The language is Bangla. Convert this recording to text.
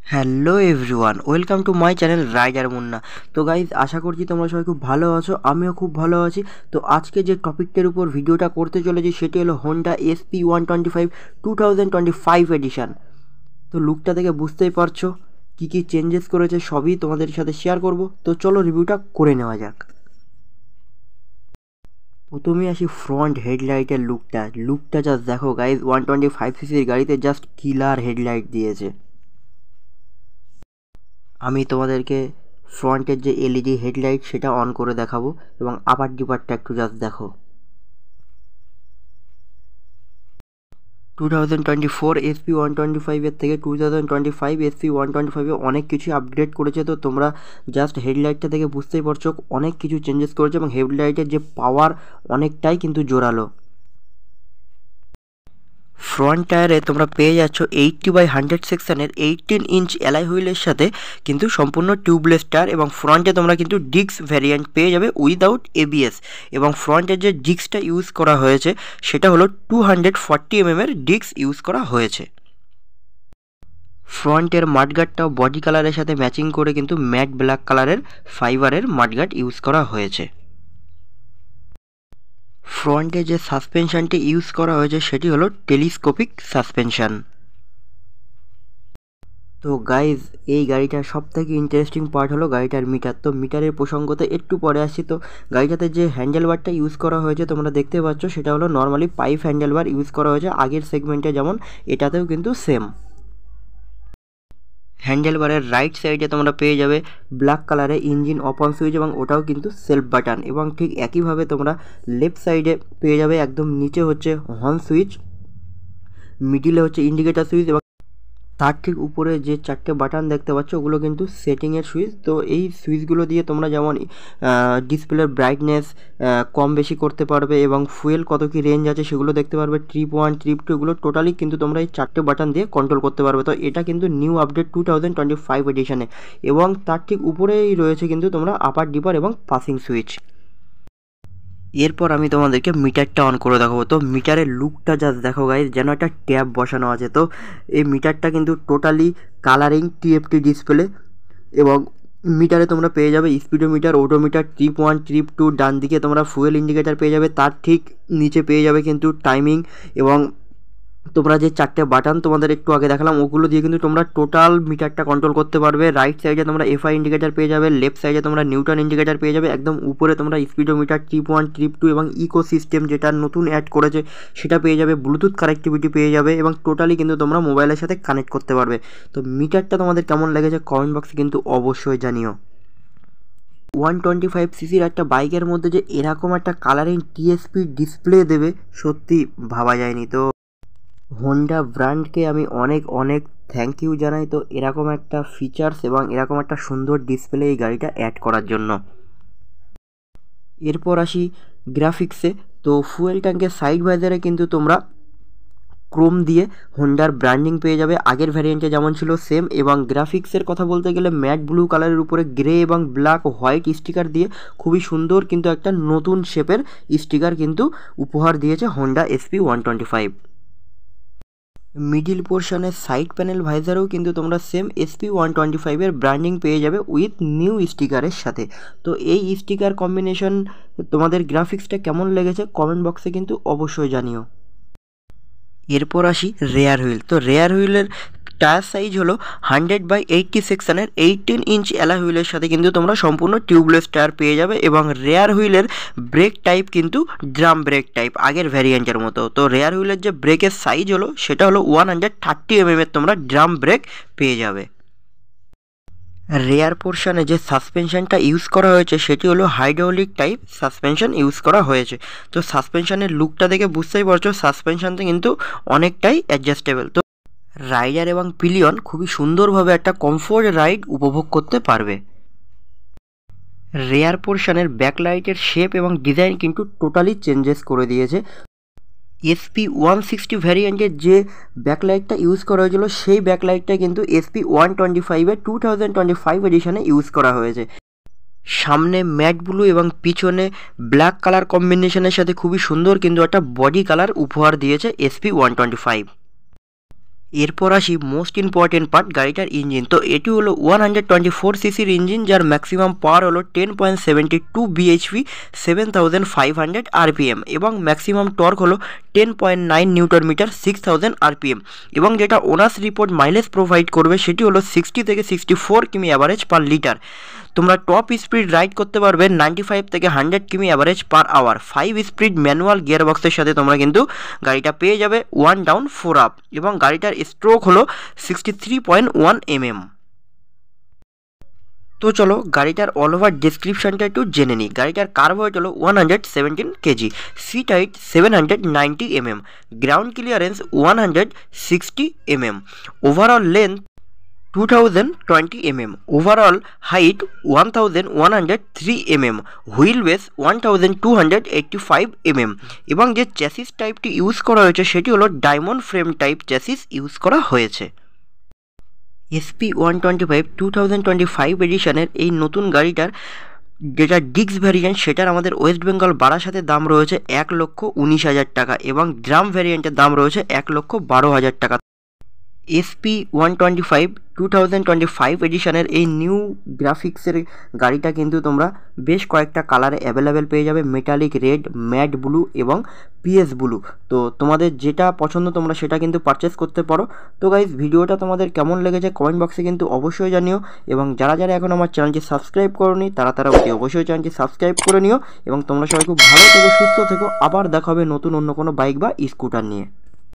Hello everyone, welcome to my channel rider Munna. তো গাইজ, আশা করছি তোমরা সবাই খুব ভালো আছো, আমিও খুব ভালো আছি। তো আজকে যে টপিকটার উপর ভিডিওটা করতে চলেছি সেটি হলো হোন্ডা SP125 2025 এডিশন। তো লুকটা দেখে বুঝতেই পারছো কী কী চেঞ্জেস করেছে, সবই তোমাদের সাথে শেয়ার করব। তো চলো রিভিউটা করে নেওয়া যাক। প্রথমে আসি ফ্রন্ট হেডলাইটের লুকটা জাস্ট দেখো গাইজ, 125cc গাড়িতে জাস্ট কিলার হেডলাইট দিয়েছে। আমি তোমাদেরকে ফ্রন্টের যে এলইডি হেডলাইট সেটা অন করে দেখাবো এবং আপার ডিপারটা একটু জাস্ট দেখো। 2024 SP125 থেকে 2025 SP125 অনেক কিছু আপগ্রেড করেছে। তো তোমরা জাস্ট হেডলাইটটা থেকে বুঝতেই পারছো অনেক কিছু চেঞ্জেস করেছে এবং হেডলাইটের যে পাওয়ার অনেকটাই কিন্তু জোরালো। ফ্রন্ট টায়ারে তোমরা পেয়ে যাচ্ছ 80/100 সেকশনের 18 ইঞ্চ অ্যালয় হুইলের সাথে কিন্তু সম্পূর্ণ টিউবলেস টায়ার, এবং ফ্রন্টে তোমরা কিন্তু ডিস্ক ভ্যারিয়েন্ট পেয়ে যাবে উইদাউট এবিএস। এবং ফ্রন্টের যে ডিস্কটা ইউজ করা হয়েছে সেটা হলো 240 এর ডিস্ক ইউজ করা হয়েছে। ফ্রন্টের মাডগার্ডটাও বডি কালারের সাথে ম্যাচিং করে কিন্তু ম্যাট ব্ল্যাক কালারের ফাইবারের মাডগার্ড ইউজ করা হয়েছে। ফ্রন্টে যে সাসপেনশনটি ইউজ করা হয়েছে সেটি হলো টেলিস্কোপিক সাসপেনশন। তো গাইজ, এই গাড়িটার সবথেকে ইন্টারেস্টিং পার্ট হলো গাড়িটার মিটার। তো মিটারের প্রসঙ্গতে একটু পরে আসছি। তো গাড়িটাতে যে হ্যান্ডেলবারটা ইউজ করা হয়েছে তোমরা দেখতে পাচ্ছ সেটা হলো নর্মালি পাইপ হ্যান্ডেলবার ইউজ করা হয়েছে আগের সেগমেন্টে যেমন, এটাতেও কিন্তু সেম। হ্যান্ডেলবারের রাইট সাইডে তোমরা পেয়ে যাবে ব্ল্যাক কালারে ইঞ্জিন অন সুইচ, এবং ওটাও কিন্তু সেলফ বাটন। এবং ঠিক একইভাবে তোমরা লেফট সাইডে পেয়ে যাবে একদম নিচে হচ্ছে হর্ন সুইচ, মিডিলে হচ্ছে ইন্ডিকেটার সুইচ, এবং তার ঠিক উপরে যে চারটে বাটন দেখতে পাচ্ছ ওগুলো কিন্তু সেটিংয়ের সুইচ। তো এই সুইচগুলো দিয়ে তোমরা যেমন ডিসপ্লের ব্রাইটনেস কম বেশি করতে পারবে, এবং ফুয়েল কত কী রেঞ্জ আছে সেগুলো দেখতে পারবে। ট্রিপ 1 ট্রিপ 2 এগুলো টোটালি কিন্তু তোমরা এই চারটে বাটন দিয়ে কন্ট্রোল করতে পারবে। তো এটা কিন্তু নিউ আপডেট 2025 এডিশনে। এবং তার ঠিক উপরেই রয়েছে কিন্তু তোমরা আপার ডিপার এবং পাসিং সুইচ। এরপর আমি তোমাদেরকে মিটারটা অন করে দেখাবো। তো মিটারের লুকটা জাস্ট দেখো গাইজ, যেন একটা ট্যাব বসানো আছে। তো এই মিটারটা কিন্তু টোটালি কালারিং টিএফটি ডিসপ্লে, এবং মিটারে তোমরা পেয়ে যাবে স্পিডোমিটার, ওডোমিটার, ট্রিপ 1 ট্রিপ 2, ডান দিকে তোমরা ফুয়েল ইন্ডিকেটার পেয়ে যাবে, তার ঠিক নিচে পেয়ে যাবে কিন্তু টাইমিং। এবং তোমরা যে চারটে বাটন তোমাদের একটু আগে দেখালাম ওগুলো দিয়ে কিন্তু তোমরা টোটাল মিটারটা কন্ট্রোল করতে পারবে। রাইট সাইডে তোমরা এফআই ইন্ডিকেটার পেয়ে যাবে, লেফট সাইডে তোমরা নিউটন ইন্ডিকেটার পেয়ে যাবে, একদম উপরে তোমরা স্পিডোমিটার, ট্রিপ 1 ট্রিপ 2 এবং ইকো সিস্টেম যেটা নতুন অ্যাড করেছে সেটা পেয়ে যাবে, ব্লুটুথ কানেক্টিভিটি পেয়ে যাবে, এবং টোটালি কিন্তু তোমরা মোবাইলের সাথে কানেক্ট করতে পারবে। তো মিটারটা তোমাদের কেমন লেগেছে কমেন্ট বক্সে কিন্তু অবশ্যই জানিও। 125cc একটা বাইকের মধ্যে যে এরকম একটা কালারিং টিএসপি ডিসপ্লে দেবে সত্যি ভাবা যায়নি। তো হোন্ডা ব্র্যান্ডকে আমি অনেক অনেক থ্যাংক ইউ জানাই। তো এরকম একটা ফিচার্স এবং এরকম একটা সুন্দর ডিসপ্লে এই গাড়িটা অ্যাড করার জন্য। এরপর আসি গ্রাফিক্সে। তো ফুয়েল ট্যাঙ্কের সাইড ভাইজারে কিন্তু তোমরা ক্রোম দিয়ে হোন্ডার ব্র্যান্ডিং পেয়ে যাবে, আগের ভ্যারিয়েন্টে যেমন ছিল সেম। এবং গ্রাফিক্সের কথা বলতে গেলে ম্যাট ব্লু কালারের উপরে গ্রে এবং ব্ল্যাক হোয়াইট স্টিকার দিয়ে খুবই সুন্দর কিন্তু একটা নতুন শেপের স্টিকার কিন্তু উপহার দিয়েছে হোন্ডা SP125। মিডিল পোর্শনের সাইড প্যানেল ভাইজারেও কিন্তু তোমরা সেম SP125 ব্র্যান্ডিং পেয়ে যাবে উইথ নিউ স্টিকারের সাথে। তো এই স্টিকার কম্বিনেশন তোমাদের গ্রাফিক্সটা কেমন লেগেছে কমেন্ট বক্সে কিন্তু অবশ্যই জানিও। এরপর আসি রেয়ার হুইল। তো রেয়ার হুইলের টায়ার সাইজ হলো 100/80 সেকশনের 18 ইঞ্চ অ্যালয় হুইলের সাথে কিন্তু তোমরা সম্পূর্ণ টিউবলেস টায়ার পেয়ে যাবে, এবং রেয়ার হুইলের ব্রেক টাইপ কিন্তু ড্রাম ব্রেক টাইপ আগের ভ্যারিয়েন্টের মতো। তো রেয়ার হুইলের যে ব্রেকের সাইজ হলো সেটা হলো 130 এর তোমরা ড্রাম ব্রেক পেয়ে যাবে। রেয়ার পোর্শনে যে সাসপেনশনটা ইউজ করা হয়েছে সেটি হলো হাইড্রোলিক টাইপ সাসপেনশন ইউজ করা হয়েছে। তো সাসপেনশনের লুকটা দেখে বুঝতেই পারছো সাসপেনশনটা কিন্তু অনেকটাই অ্যাডজাস্টেবল। তো রাইডার এবং পিলিয়ন খুবই সুন্দরভাবে একটা কমফোর্ট রাইড উপভোগ করতে পারবে। রেয়ার পোর্শনের ব্যাকলাইটের শেপ এবং ডিজাইন কিন্তু টোটালি চেঞ্জেস করে দিয়েছে। SP160 ভ্যারিয়েন্টের যে ব্যাকলাইটটা ইউজ করা হয়েছিল সেই ব্যাকলাইটটা কিন্তু SP125 2025 এডিশনে ইউজ করা হয়েছে। সামনে ম্যাট ব্লু এবং পিছনে ব্ল্যাক কালার কম্বিনেশনের সাথে খুবই সুন্দর কিন্তু একটা বডি কালার উপহার দিয়েছে SP125। এরপর আসি মোস্ট ইম্পর্টেন্ট পার্ট, গাড়িটার ইঞ্জিন। তো এটি হলো 124 সিসির ইঞ্জিন, যার ম্যাক্সিমাম পাওয়ার হলো 10.72 বিএইচপি, 7500 আরপিএম, এবং ম্যাক্সিমাম টর্ক হলো 10.9 নিউটন মিটার, 6000 আরপিএম, এবং যেটা ওনার্স রিপোর্ট মাইলেজ প্রোভাইড করবে সেটি হলো 60 থেকে 64 কিমি অ্যাভারেজ পার লিটার। তোমরা টপ স্পিড রাইড করতে পারবে 95 থেকে 100 কিমি average per hour. 5 speed manual গিয়ারবক্সের সাথে তোমরা কিন্তু গাড়িটা পেয়ে যাবে 1 ডাউন 4 আপ, এবং গাড়িটার স্ট্রোক হলো 63.1 mm। তো চলো গাড়িটার অল ওভার ডিসক্রিপশনটা একটু জেনে নিই। গাড়িটার কার্ভ ওয়েট হলো 117 KG, seat height 790 mm, ground clearance 160 mm, overall length 2020 mm, overall height 1103 mm, wheel base 1285 mm, এবং যে চ্যাসিস টাইপটি ইউজ করা হয়েছে সেটি হলো diamond frame type chassis use করা হয়েছে। SP125 2025 এডিশনের এই নতুন গাড়িটার যেটা ডিক্স ভ্যারিয়েন্ট সেটার আমাদের ওয়েস্ট বেঙ্গল বারাসাতে দাম রয়েছে 1,19,000 টাকা, এবং ড্রাম ভ্যারিয়েন্টের দাম রয়েছে 1,12,000 টাকা। SP125 2025 এডিশনের এই নিউ গ্রাফিক্সের গাড়িটা কিন্তু তোমরা বেশ কয়েকটা কালারে অ্যাভেলেবেল পেয়ে যাবে, মেটালিক রেড, ম্যাট ব্লু এবং পিএস ব্লু। তো তোমাদের যেটা পছন্দ তোমরা সেটা কিন্তু পারচেস করতে পারো। তো গাইজ, ভিডিওটা তোমাদের কেমন লেগেছে কমেন্ট বক্সে কিন্তু অবশ্যই জানিও, এবং যারা যারা এখন আমার চ্যানেলটি সাবস্ক্রাইব করোনি তারা অতি অবশ্যই চ্যানেলটি সাবস্ক্রাইব করে নিও, এবং তোমরা সবাই খুব ভালো থেকো, সুস্থ থেকো। আবার দেখা হবে নতুন অন্য কোনো বাইক বা স্কুটার নিয়ে।